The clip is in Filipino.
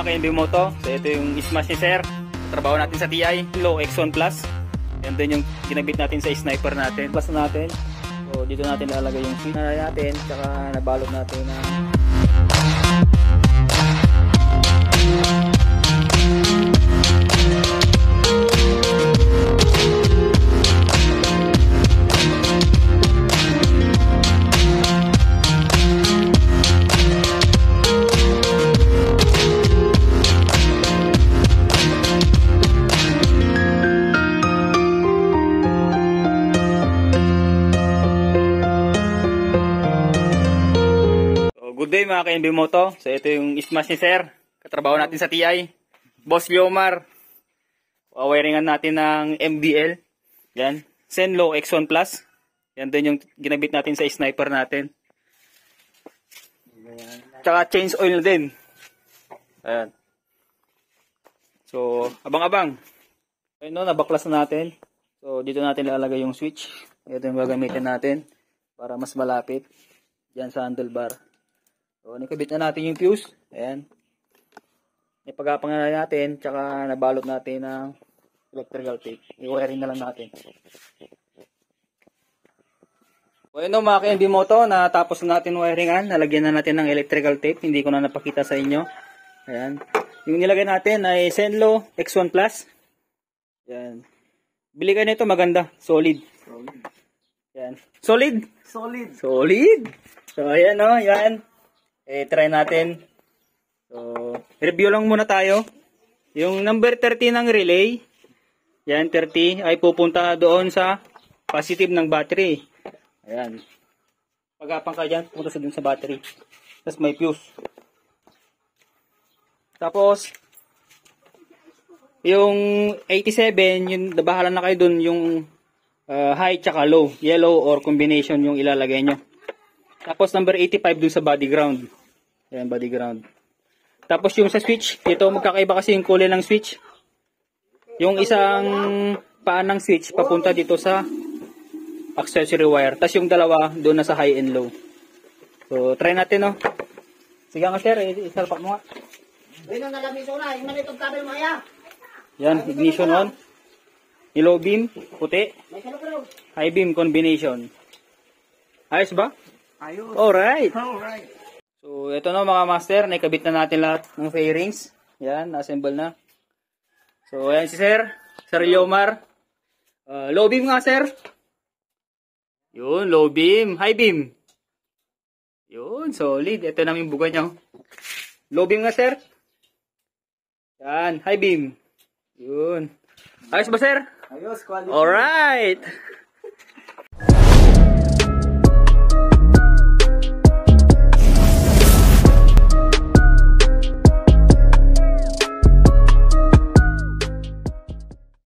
ka-MB Moto. So ito yung smash ni Sir. Trabaho natin sa TI, Low X1 Plus. Yan din yung ginabit natin sa sniper natin. Plus natin. So dito natin lalagay yung switch natin, tsaka nabalot natin na good day mga ka-MB Moto. So ito yung smash ni Sir. Katrabaho natin sa TI. Boss Leomar. Wiringan natin ng MDL. Yan. Zenlo X1 Plus. Yan din yung ginabit natin sa sniper natin. Tsaka change oil din. Ayan. So abang-abang. Ayun no, nabaklas na natin. So dito natin ilalagay yung switch. Ito yung gagamitin natin para mas malapit. Yan sa handlebar. So, nakabit na natin yung fuse. Ayan. Ipagapang na natin, tsaka nabalot natin ng electrical tape. I-wiring na lang natin. So, yun mga ka-MB Moto, natapos na natin wiringan. Nalagyan na natin ng electrical tape. Hindi ko na napakita sa inyo. Ayan. Yung nilagay natin ay Zenlo X1 Plus. Ayan. Bili kayo nito, maganda. Solid. Ayan. Solid? Solid. Solid. So, ayan o. Ayan. Try natin. So, review lang muna tayo. Yung number 30 ng relay, yan 30, ay pupunta doon sa positive ng battery. Ayan. Pagapang ka dyan, pupunta sa doon sa battery. Tapos may fuse. Tapos, yung 87, yung bahala na kayo doon, yung high tsaka low, yellow or combination yung ilalagay nyo. Tapos number 85 dun sa body ground. Ayan, body ground. Tapos yung sa switch, ito magkakaiba kasi yung kulay ng switch. Yung isang paan ng switch papunta dito sa accessory wire. Tapos yung dalawa doon na sa high and low. So try natin no. Sige nga sir, isalpak mo nga. Yan, ignition on. Low beam, puti. High beam combination. Ayos ba? Ayos. Alright. Alright. So, ito na mga master. Naikabit na natin lahat ng fairings. Yan, assemble na. So, ayan si Sir. Sir Leomar. Low beam nga, Sir. Yun, low beam. High beam. Yun, solid. Ito na yung buga nyo. Low beam nga, Sir. Yan, high beam. Yun. Ayos ba, Sir? Ayos, quality. Alright.